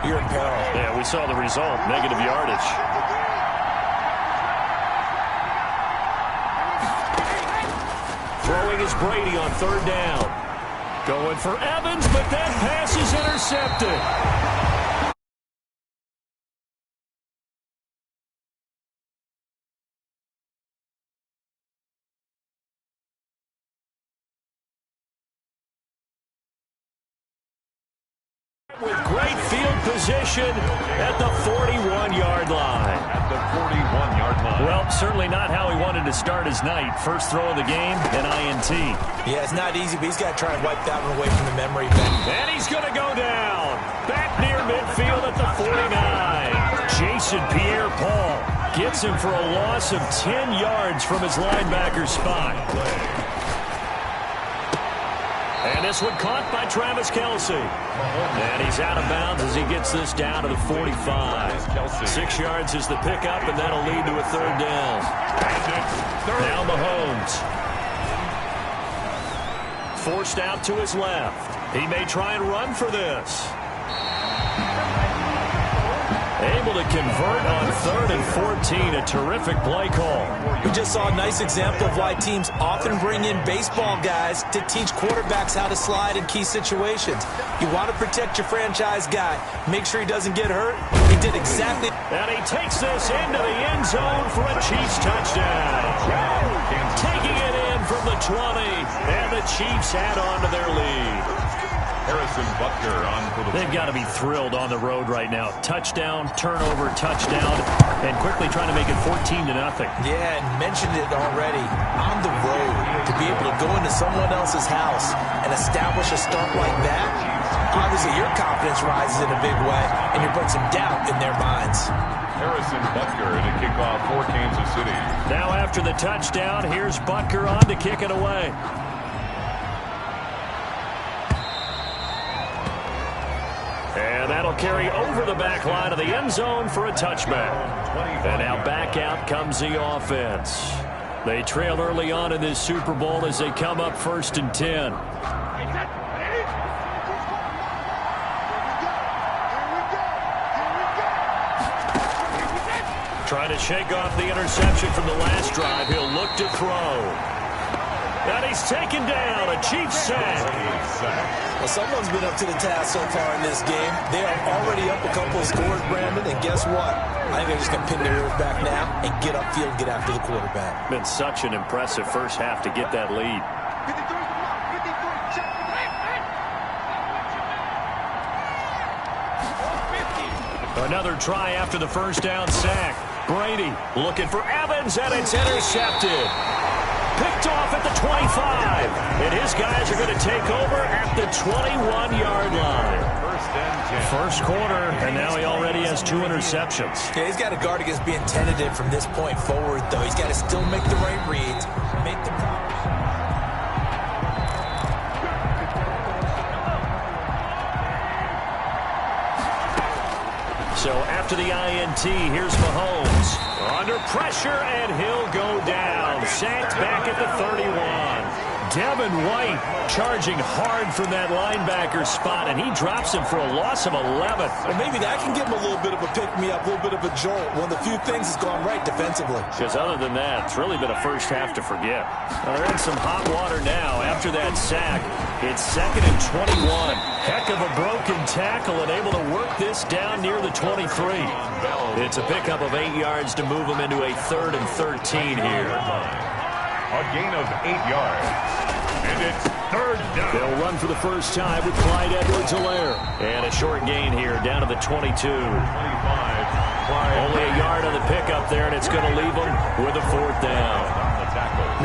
you're in peril. Yeah, we saw the result, negative yardage. Throwing is Brady on third down. Going for Evans, but that pass is intercepted. With great field position at the 41-yard line. At the 41-yard line. Well, certainly not how he wanted to start his night. First throw of the game, an INT. Yeah, it's not easy, but he's got to try and wipe that one away from the memory bank. And he's going to go down. Back near midfield at the 49. Jason Pierre-Paul gets him for a loss of 10 yards from his linebacker spot. And this one caught by Travis Kelce. And he's out of bounds as he gets this down to the 45. 6 yards is the pickup, and that'll lead to a third down. Now Mahomes. Forced out to his left. He may try and run for this. Able to convert on 3rd and 14. A terrific play call. We just saw a nice example of why teams often bring in baseball guys to teach quarterbacks how to slide in key situations. You want to protect your franchise guy. Make sure he doesn't get hurt. He did exactly. And he takes this into the end zone for a Chiefs touchdown. Taking it in from the 20. And the Chiefs add on to their lead. Harrison Butker on for the... They've got to be thrilled on the road right now. Touchdown, turnover, touchdown, and quickly trying to make it 14-0. Yeah, and mentioned it already. On the road, to be able to go into someone else's house and establish a start like that, obviously your confidence rises in a big way, and you put some doubt in their minds. Harrison Butker to kick off for Kansas City. Now after the touchdown, here's Butker on to kick it away. And that'll carry over the back line of the end zone for a touchback. And now back out comes the offense. They trail early on in this Super Bowl as they come up 1st and 10. Trying to shake off the interception from the last drive. He'll look to throw. And he's taken down. A Chiefs sack. Well, someone's been up to the task so far in this game. They are already up a couple of scores, Brandon, and guess what? I think they're just going to pin their ears back now and get upfield and get after the quarterback. Been such an impressive first half to get that lead. Another try after the first down sack. Brady looking for Evans, and it's intercepted. Picked off at the 25. And his guys are going to take over at the 21-yard line. First quarter, and now he already has 2 interceptions. Yeah, he's got to guard against being tentative from this point forward, though. He's got to still make the right reads, make the... So after the INT, here's Mahomes. Under pressure, and he'll go down. Sacked back at the 31. Devin White charging hard from that linebacker spot, and he drops him for a loss of 11. Well, maybe that can give him a little bit of a pick-me-up, a little bit of a jolt. One of the few things that's gone right defensively. Because other than that, it's really been a first half to forget. Well, they're in some hot water now after that sack. It's 2nd and 21. Heck of a broken tackle and able to work this down near the 23. It's a pickup of 8 yards to move them into a 3rd and 13 here. A gain of 8 yards. And it's 3rd down. They'll run for the first time with Clyde Edwards-Helaire. And a short gain here down to the 22. 25. Only a yard on the pickup there, and it's going to leave them with a 4th down.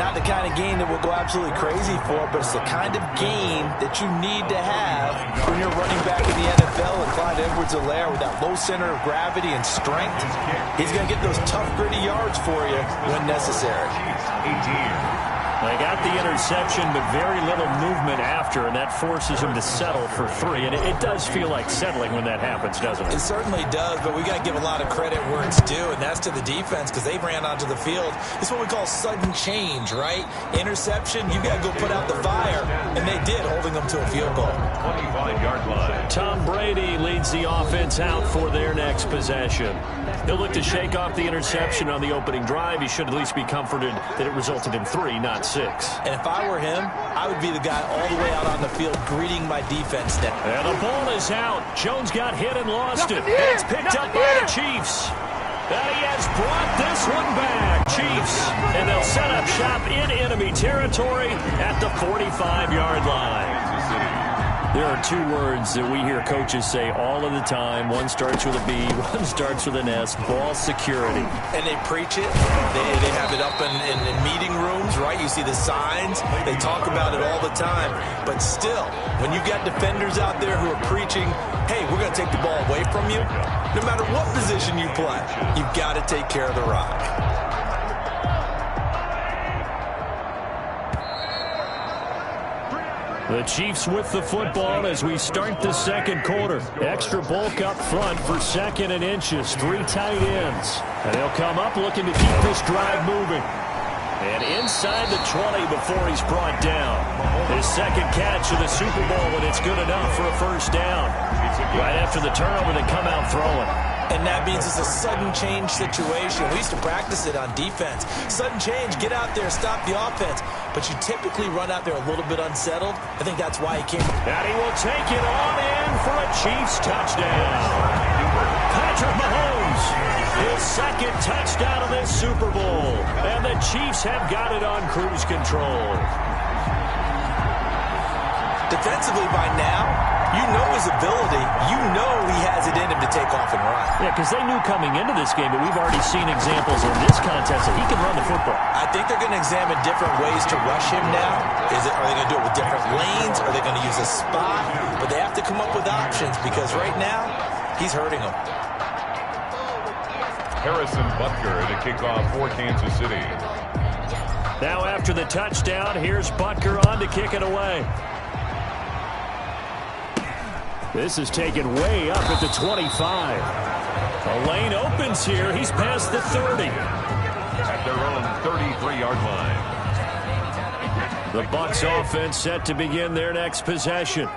Not the kind of game that we'll go absolutely crazy for, but it's the kind of game that you need to have when you're running back in the NFL. And Clyde Edwards-Helaire, with that low center of gravity and strength, he's going to get those tough, gritty yards for you when necessary. They got the interception, but very little movement after, and that forces him to settle for 3. And it does feel like settling when that happens, doesn't it? It certainly does, but we got to give a lot of credit where it's due, and that's to the defense because they ran onto the field. It's what we call sudden change, right? Interception, you got to go put out the fire, and they did, holding them to a field goal. 25-yard line. Tom Brady leads the offense out for their next possession. He'll look to shake off the interception on the opening drive. He should at least be comforted that it resulted in 3, not 6. And if I were him, I would be the guy all the way out on the field greeting my defense now. And the ball is out. Jones got hit and lost it. It's picked up by the Chiefs. And he has brought this one back. Chiefs. And they'll set up shop in enemy territory at the 45-yard line. There are 2 words that we hear coaches say all of the time. One starts with a B, one starts with an S, ball security. And they preach it. They have it up in meeting rooms, right? You see the signs. They talk about it all the time. But still, when you got defenders out there who are preaching, hey, we're going to take the ball away from you, no matter what position you play, you've got to take care of the rock. The Chiefs with the football as we start the second quarter. Extra bulk up front for 2nd and inches. 3 tight ends. And they'll come up looking to keep this drive moving. And inside the 20 before he's brought down. His 2nd catch of the Super Bowl, and it's good enough for a first down. Right after the turnover, they come out throwing. And that means it's a sudden change situation. We used to practice it on defense. Sudden change, get out there, stop the offense. But you typically run out there a little bit unsettled. I think that's why he came. And he will take it on in for a Chiefs touchdown. Patrick Mahomes, his 2nd touchdown of this Super Bowl. And the Chiefs have got it on cruise control. Defensively by now, you know his ability. You know he has it in him to take off and run. Yeah, because they knew coming into this game, but we've already seen examples in this contest that he can run the football. I think they're going to examine different ways to rush him now. Are they going to do it with different lanes? Are they going to use a spot? But they have to come up with options because right now, he's hurting them. Harrison Butker to kick off for Kansas City. Now after the touchdown, here's Butker on to kick it away. This is taken way up at the 25. A lane opens here. He's past the 30. At their own 33-yard line. The Bucs offense set to begin their next possession.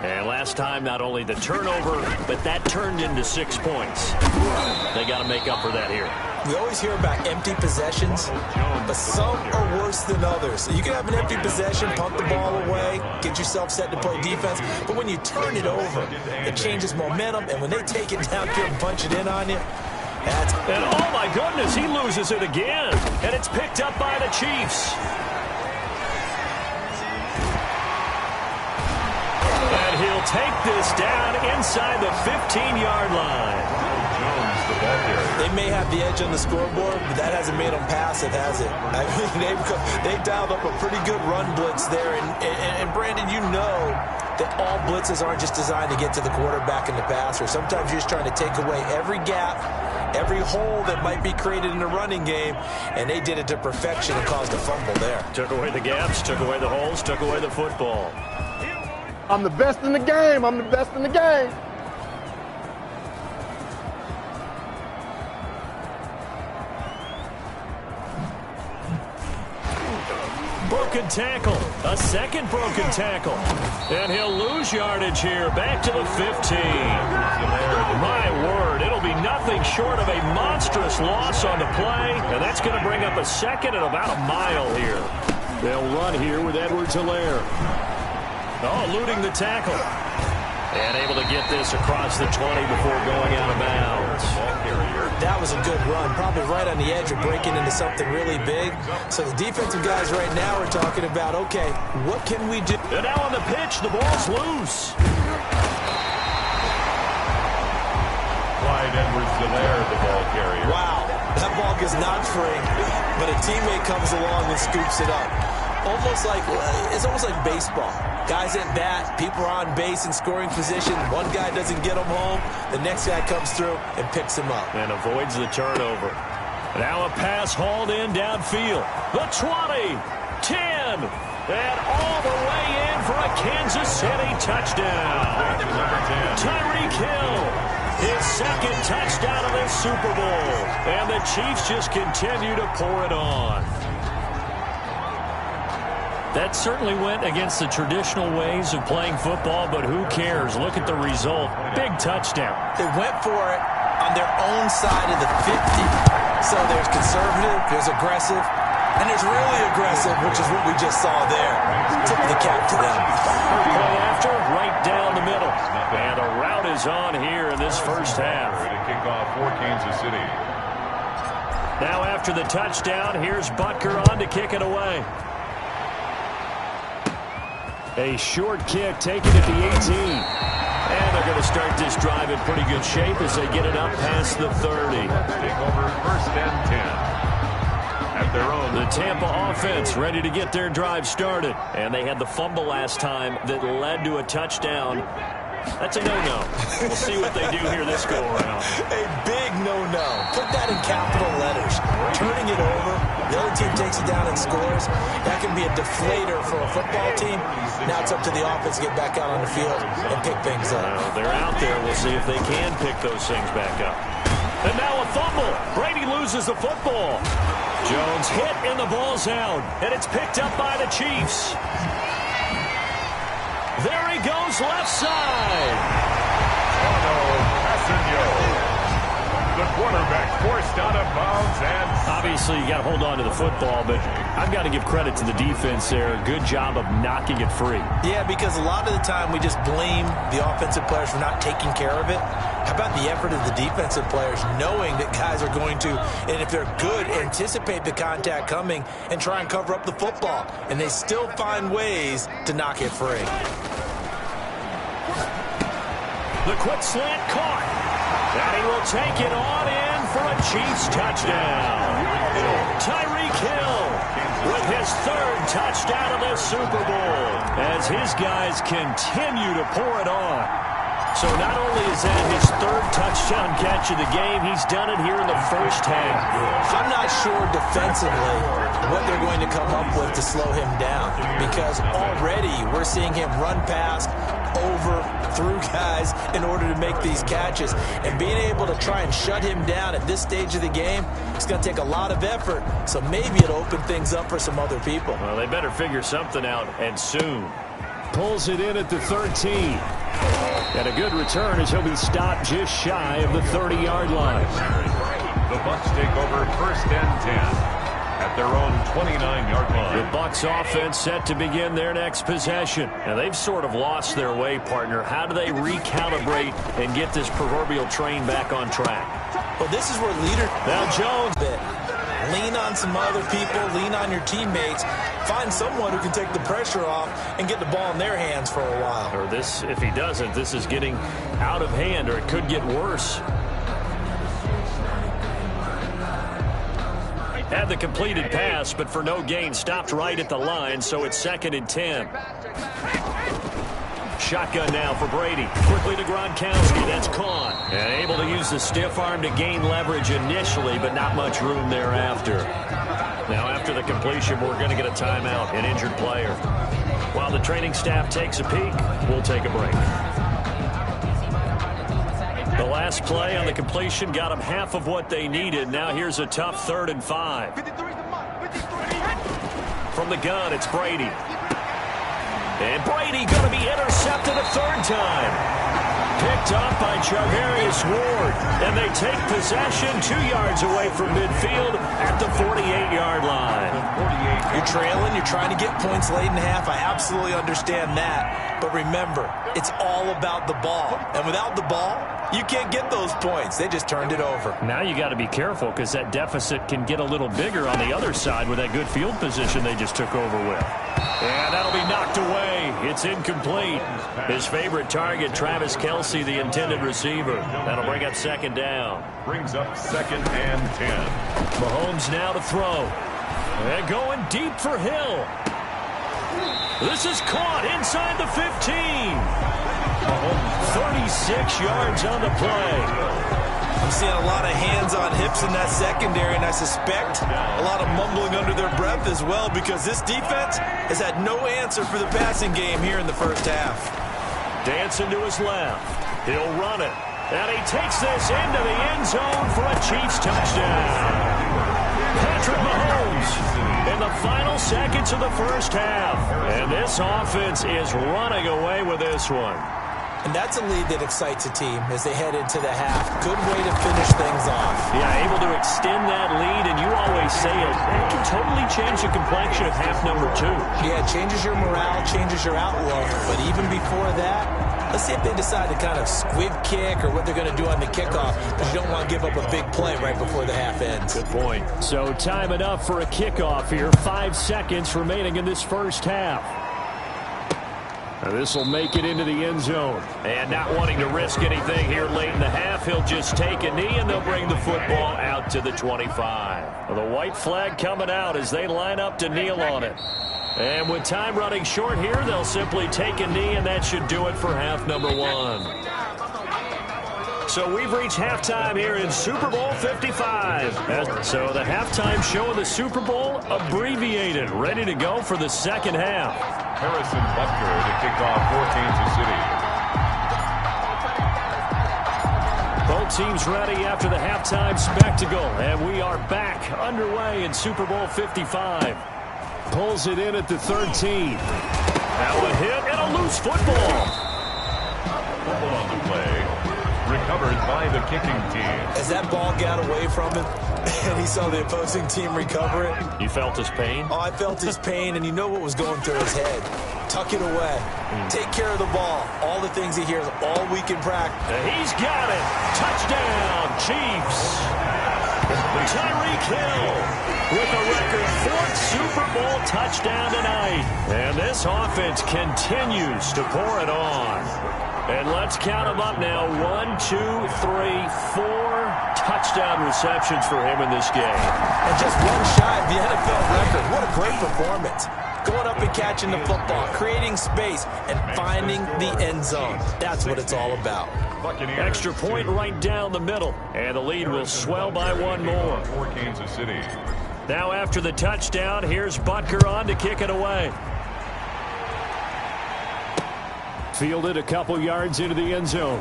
And last time, not only the turnover, but that turned into 6 points. They got to make up for that here. We always hear about empty possessions, but some are worse than others. You can have an empty possession, pump the ball away, get yourself set to play defense, but when you turn it over, it changes momentum, and when they take it down here and punch it in on you, that's... And oh my goodness, he loses it again, and it's picked up by the Chiefs. And he'll take this down inside the 15-yard line. They may have the edge on the scoreboard, but that hasn't made them passive, has it? I mean, they've dialed up a pretty good run blitz there. And Brandon, you know that all blitzes aren't just designed to get to the quarterback and the passer. Sometimes you're just trying to take away every gap, every hole that might be created in the running game, and they did it to perfection and caused a fumble there. Took away the gaps, took away the holes, took away the football. I'm the best in the game. I'm the best in the game. Broken tackle, a 2nd broken tackle, and he'll lose yardage here, back to the 15. My word, it'll be nothing short of a monstrous loss on the play, and that's going to bring up a 2nd and about a mile here. They'll run here with Edwards-Helaire. Oh, eluding the tackle. And able to get this across the 20 before going out of bounds. That was a good run, probably right on the edge of breaking into something really big. So the defensive guys right now are talking about, okay, what can we do? And now on the pitch, the ball's loose. Clyde Edwards-Helaire, the ball carrier. Wow, that ball gets knocked free, but a teammate comes along and scoops it up. It's almost like baseball. Guys at bat, people are on base in scoring position. One guy doesn't get him home. The next guy comes through and picks him up. And avoids the turnover. Now a pass hauled in downfield. The 20. 10. And all the way in for a Kansas City touchdown. Tyreek Hill, his second touchdown of this Super Bowl. And the Chiefs just continue to pour it on. That certainly went against the traditional ways of playing football, but who cares? Look at the result. Big touchdown. They went for it on their own side of the 50. So there's conservative, there's aggressive, and there's really aggressive, which is what we just saw there. Tip the cap to them. Play after, right down the middle. And the route is on here in this first half. To kick off for Kansas City. Now after the touchdown, here's Butker on to kick it away. A short kick taken at the 18. And they're going to start this drive in pretty good shape as they get it up past the 30. Take over first and 10. At their own. The Tampa offense ready to get their drive started. And they had the fumble last time that led to a touchdown. That's a no-no. We'll see what they do here this go-around. A big no-no. Put that in capital letters. Turning it over, the other team takes it down and scores. That can be a deflator for a football team. Now it's up to the offense to get back out on the field and pick things up. They're out there. We'll see if they can pick those things back up. And now a fumble. Brady loses the football. Jones hit and the ball's out. And it's picked up by the Chiefs. There he goes, left side. The quarterback forced out of bounds. And obviously, you got to hold on to the football, but I've got to give credit to the defense there. Good job of knocking it free. Yeah, because a lot of the time we just blame the offensive players for not taking care of it. How about the effort of the defensive players knowing that guys are going to, and if they're good, anticipate the contact coming and try and cover up the football. And they still find ways to knock it free. The quick slant caught. And he will take it on in for a Chiefs touchdown. Tyreek Hill with his third touchdown of the Super Bowl as his guys continue to pour it on. So not only is that his third touchdown catch of the game, he's done it here in the first half. I'm not sure defensively what they're going to come up with to slow him down, because already we're seeing him run past, over, through guys in order to make these catches. And being able to try and shut him down at this stage of the game, it's going to take a lot of effort. So maybe it'll open things up for some other people. Well, they better figure something out, and soon. Pulls it in at the 13. And a good return as he'll be stopped just shy of the 30-yard line. The Bucs take over first and 10 at their own 29-yard line. The Bucs offense set to begin their next possession. And they've sort of lost their way, partner. How do they recalibrate and get this proverbial train back on track? Well, this is where leader... Now Jones... Lean on some other people, lean on your teammates, find someone who can take the pressure off and get the ball in their hands for a while. Or this, if he doesn't, this is getting out of hand, or it could get worse. Had the completed pass, but for no gain, stopped right at the line, so it's 2nd and 10. Shotgun now for Brady. Quickly to Gronkowski. That's caught. And able to use the stiff arm to gain leverage initially, but not much room thereafter. Now after the completion, we're going to get a timeout, an injured player. While the training staff takes a peek, we'll take a break. The last play on the completion got them half of what they needed. Now here's a tough 3rd and 5. From the gun, it's Brady. And Brady going to be intercepted a 3rd time. Picked up by Charvarius Ward. And they take possession 2 yards away from midfield at the 48-yard line. You're trailing. You're trying to get points late in half. I absolutely understand that. But remember, it's all about the ball. And without the ball, you can't get those points. They just turned it over. Now you got to be careful because that deficit can get a little bigger on the other side with that good field position they just took over with. And that'll be knocked away. It's incomplete. His favorite target, Travis Kelce, the intended receiver. That'll bring up 2nd down. Brings up 2nd and 10. Mahomes now to throw. And going deep for Hill. This is caught inside the 15. 36 yards on the play. I'm seeing a lot of hands on hips in that secondary, and I suspect a lot of mumbling under their breath as well, because this defense has had no answer for the passing game here in the first half. Dancing to his left. He'll run it. And he takes this into the end zone for a Chiefs touchdown. Patrick Mahomes in the final seconds of the first half. And this offense is running away with this one. And that's a lead that excites a team as they head into the half. Good way to finish things off. Yeah, able to extend that lead, and you always say it can totally change the complexion of half number 2. Yeah, it changes your morale, changes your outlook. But even before that, let's see if they decide to kind of squib kick or what they're going to do on the kickoff, because you don't want to give up a big play right before the half ends. Good point. So time enough for a kickoff here. 5 seconds remaining in this first half. Now this will make it into the end zone. And not wanting to risk anything here late in the half, he'll just take a knee, and they'll bring the football out to the 25. The white flag coming out as they line up to kneel on it. And with time running short here, they'll simply take a knee, and that should do it for half number 1. So we've reached halftime here in Super Bowl 55. So the halftime show of the Super Bowl abbreviated, ready to go for the second half. Harrison Butker to kick off for Kansas City. Both teams ready after the halftime spectacle, and we are back underway in Super Bowl 55. Pulls it in at the 13. Now a hit and a loose football. Fumble on the play. Recovered by the kicking team. As that ball got away from him and he saw the opposing team recover it. You felt his pain? Oh, I felt his pain, and you know what was going through his head. Tuck it away. Take care of the ball. All the things he hears all week in practice. He's got it. Touchdown, Chiefs. Tyreek Hill with a record 4th Super Bowl touchdown tonight. And this offense continues to pour it on. And let's count them up now. 1, 2, 3, 4 touchdown receptions for him in this game. And just one shy of the NFL record. What a great performance. Going up and catching the football, creating space, and finding the end zone. That's what it's all about. Extra point right down the middle. And the lead will swell by 1 more. For Kansas City. Now after the touchdown, here's Butker on to kick it away. Fielded a couple yards into the end zone.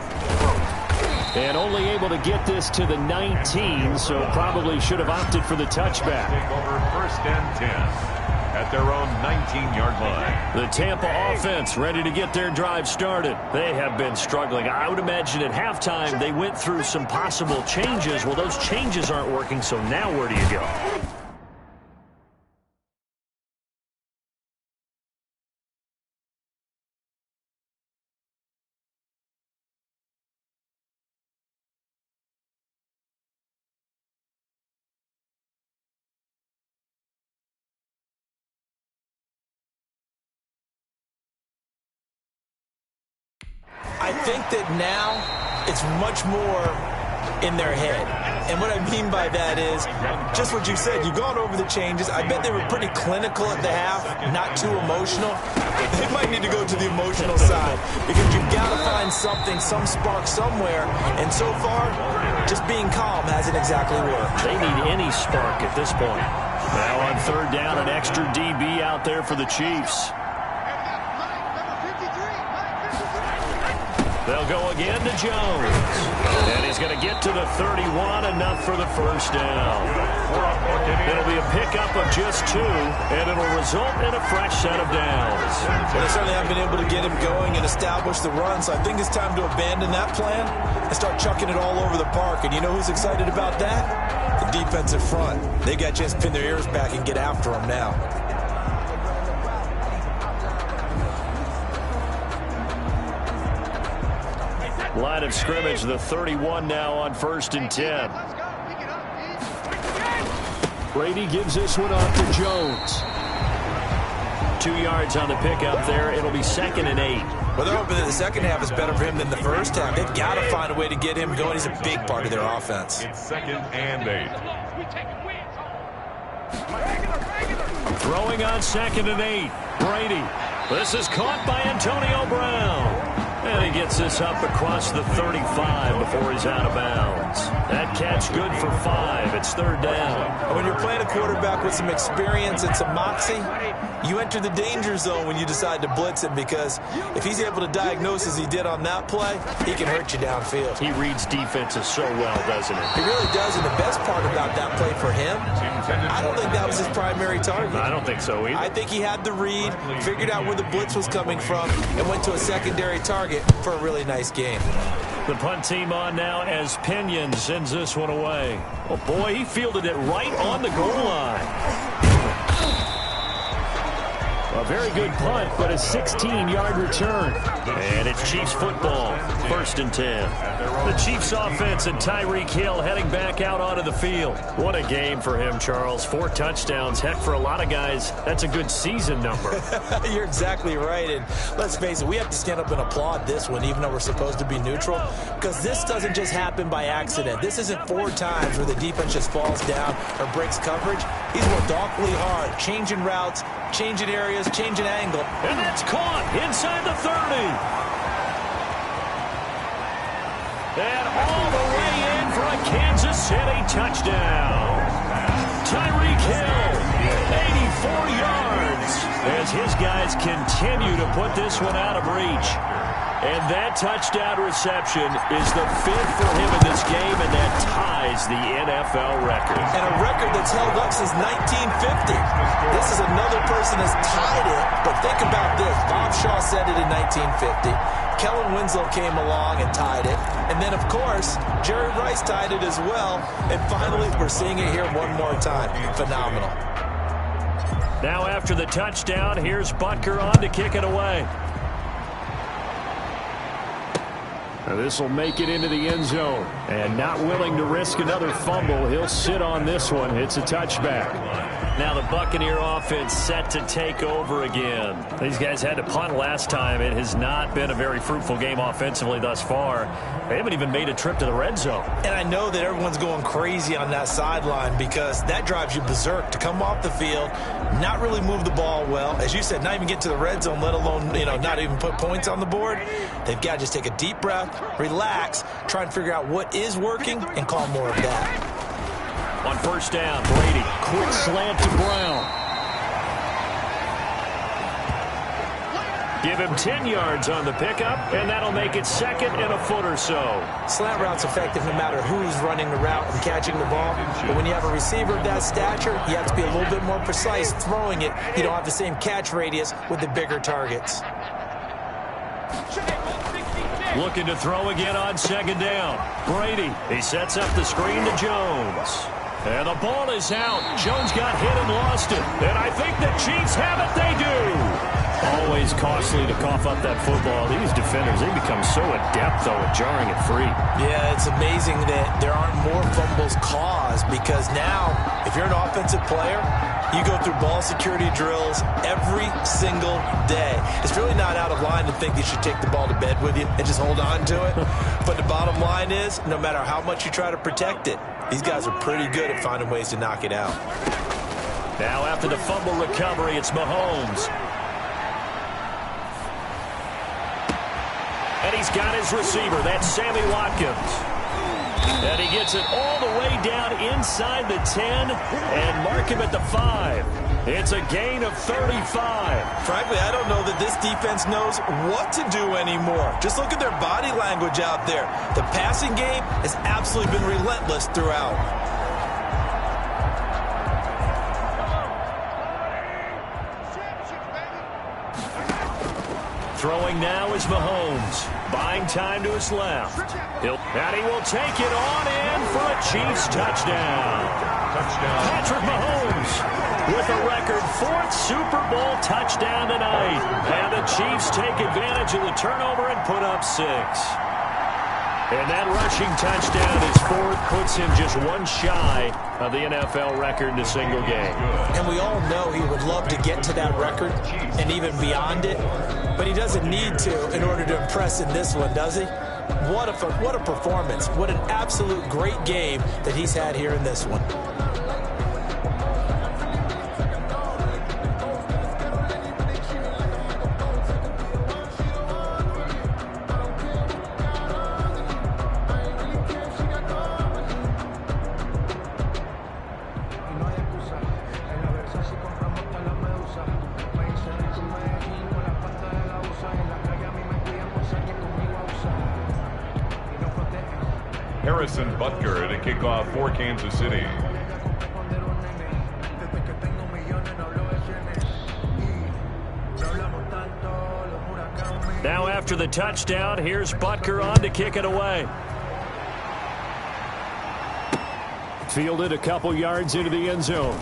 And only able to get this to the 19, so probably should have opted for the touchback. Take over 1st and 10 at their own 19-yard line. The Tampa offense ready to get their drive started. They have been struggling. I would imagine at halftime they went through some possible changes. Well, those changes aren't working, so now where do you go? I think that now it's much more in their head. And what I mean by that is just what you said. You've gone over the changes. I bet they were pretty clinical at the half, not too emotional. They might need to go to the emotional side because you've got to find something, some spark somewhere. And so far, just being calm hasn't exactly worked. They need any spark at this point. Now on 3rd down, an extra DB out there for the Chiefs. They'll go again to Jones. And he's going to get to the 31, enough for the first down. It'll be a pickup of just 2, and it'll result in a fresh set of downs. Well, they certainly haven't been able to get him going and establish the run, so I think it's time to abandon that plan and start chucking it all over the park. And you know who's excited about that? The defensive front. They got a chance to pin their ears back and get after him now. Line of scrimmage, the 31 now on 1st and 10. Brady gives this one off to Jones. 2 yards on the pickup there. It'll be 2nd and 8. Well, they're hoping that the second half is better for him than the first half. They've got to find a way to get him going. He's a big part of their offense. It's 2nd and 8. Throwing on 2nd and 8. Brady. This is caught by Antonio Brown. And he gets this up across the 35 before he's out of bounds. That catch good for 5. It's 3rd down. When you're playing a quarterback with some experience and some moxie, you enter the danger zone when you decide to blitz him, because if he's able to diagnose as he did on that play, he can hurt you downfield. He reads defenses so well, doesn't he? He really does, and the best part about that play for him, I don't think that was his primary target. I don't think so either. I think he had the read, figured out where the blitz was coming from, and went to a secondary target for a really nice game. The punt team on now as Pinion sends this one away. Oh, boy, he fielded it right on the goal line. A very good punt, but a 16-yard return. And it's Chiefs football, 1st and 10. The Chiefs offense and Tyreek Hill heading back out onto the field. What a game for him, Charles. 4 touchdowns. Heck, for a lot of guys, that's a good season number. You're exactly right. And let's face it, we have to stand up and applaud this one, even though we're supposed to be neutral, because this doesn't just happen by accident. This isn't 4 times where the defense just falls down or breaks coverage. He's worked awfully hard, changing routes, changing areas, changing angle. And that's caught inside the 30. And all the way in for a Kansas City touchdown. Tyreek Hill, 84 yards, as his guys continue to put this one out of reach. And that touchdown reception is the 5th for him in this game, and that ties the NFL record. And a record that's held up since 1950. This is another person that's tied it, but think about this. Bob Shaw said it in 1950. Kellen Winslow came along and tied it. And then, of course, Jerry Rice tied it as well. And finally, we're seeing it here one more time. Phenomenal. Now after the touchdown, here's Butker on to kick it away. This will make it into the end zone. And not willing to risk another fumble, he'll sit on this one. It's a touchback. Now the Buccaneer offense set to take over again. These guys had to punt last time. It has not been a very fruitful game offensively thus far. They haven't even made a trip to the red zone. And I know that everyone's going crazy on that sideline, because that drives you berserk to come off the field, not really move the ball well. As you said, not even get to the red zone, let alone, not even put points on the board. They've got to just take a deep breath, relax, try and figure out what is working, and call more of that. On 1st down, Brady, quick slant to Brown. Give him 10 yards on the pickup, and that'll make it 2nd and a foot or so. Slant route's effective no matter who's running the route and catching the ball. But when you have a receiver of that stature, you have to be a little bit more precise throwing it. You don't have the same catch radius with the bigger targets. Looking to throw again on 2nd down. Brady, he sets up the screen to Jones. And the ball is out. Jones got hit and lost it. And I think the Chiefs have it. They do. Always costly to cough up that football. These defenders, they become so adept, though, at jarring it free. Yeah, it's amazing that there aren't more fumbles caused, because now, if you're an offensive player, you go through ball security drills every single day. It's really not out of line to think you should take the ball to bed with you and just hold on to it. But the bottom line is, no matter how much you try to protect it, these guys are pretty good at finding ways to knock it out. Now after the fumble recovery, it's Mahomes. And he's got his receiver. That's Sammy Watkins. And he gets it all the way down inside the 10 and mark him at the 5. It's a gain of 35. Frankly, I don't know that this defense knows what to do anymore. Just look at their body language out there. The passing game has absolutely been relentless throughout. Throwing now is Mahomes. Buying time to his left. And he will take it on in for a Chiefs touchdown. Patrick Mahomes with a record 4th Super Bowl touchdown tonight. And the Chiefs take advantage of the turnover and put up 6. And that rushing touchdown, his 4th, puts him just one shy of the NFL record in a single game. And we all know he would love to get to that record and even beyond it, but he doesn't need to in order to impress in this one, does he? What a performance. What an absolute great game that he's had here in this one. Harrison Butker to kick off for Kansas City. Now after the touchdown, here's Butker on to kick it away. Fielded a couple yards into the end zone.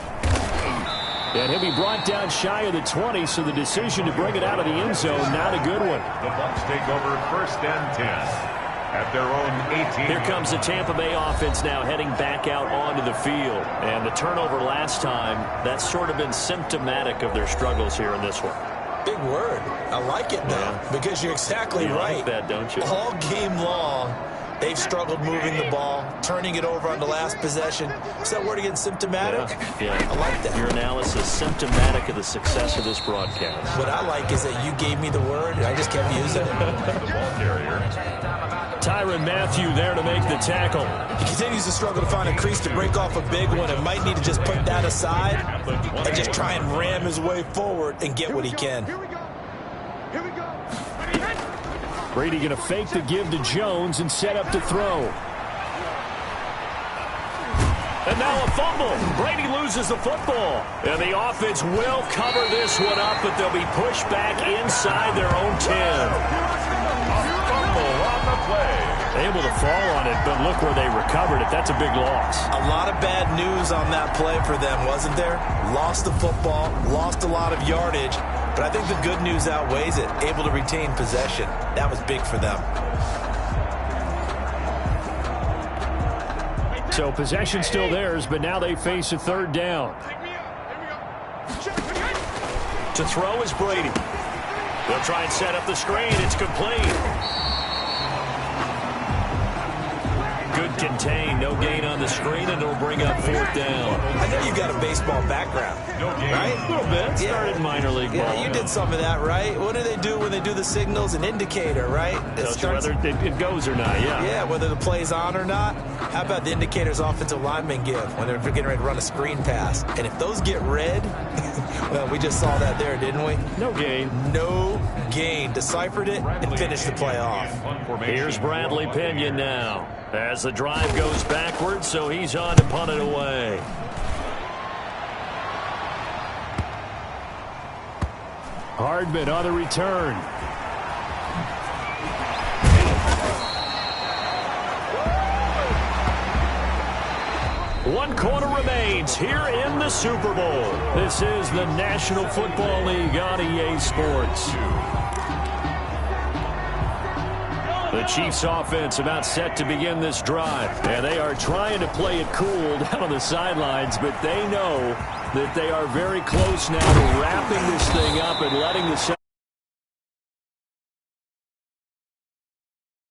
And he'll be brought down shy of the 20, so the decision to bring it out of the end zone, not a good one. The Bucs take over 1st and 10 at their own 18. Here comes the Tampa Bay offense now heading back out onto the field. And the turnover last time, that's sort of been symptomatic of their struggles here in this one. Big word. I like it, though, because you're exactly right. You like that, don't you? All game long, they've struggled moving the ball, turning it over on the last possession. Is that word again, symptomatic? Yeah. I like that. Your analysis, symptomatic of the success of this broadcast. What I like is that you gave me the word, and I just kept using it. The ball carrier. Tyrann Mathieu there to make the tackle. He continues to struggle to find a crease to break off a big one and might need to just put that aside and just try and ram his way forward and get what he can. Brady going to fake the give to Jones and set up to throw. And now a fumble. Brady loses the football. And the offense will cover this one up, but they'll be pushed back inside their own 10. Able to fall on it, but look where they recovered it. That's a big loss. A lot of bad news on that play for them, wasn't there? Lost the football, lost a lot of yardage, but I think the good news outweighs it. Able to retain possession. That was big for them. So possession still theirs, but now they face a 3rd down. To throw is Brady. They'll try and set up the screen. It's complete. Good contain, no gain on the screen, and it'll bring up 4th down. I know you've got a baseball background, right? A little bit. Started minor league ball. Yeah, you did some of that, right? What do they do when they do the signals? An indicator, right? Tells you whether it goes or not, yeah. Yeah, whether the play's on or not. How about the indicators offensive linemen give when they're getting ready to run a screen pass? And if those get red, well, we just saw that there, didn't we? No gain. No gain. Deciphered it and finished the play off. Here's Bradley Pinion now as the drive goes backwards, so he's on to punt it away. Hardman on the return. One quarter remains here in the Super Bowl. This is the National Football League on EA Sports. The Chiefs offense about set to begin this drive. And they are trying to play it cool down on the sidelines, but they know that they are very close now to wrapping this thing up and letting the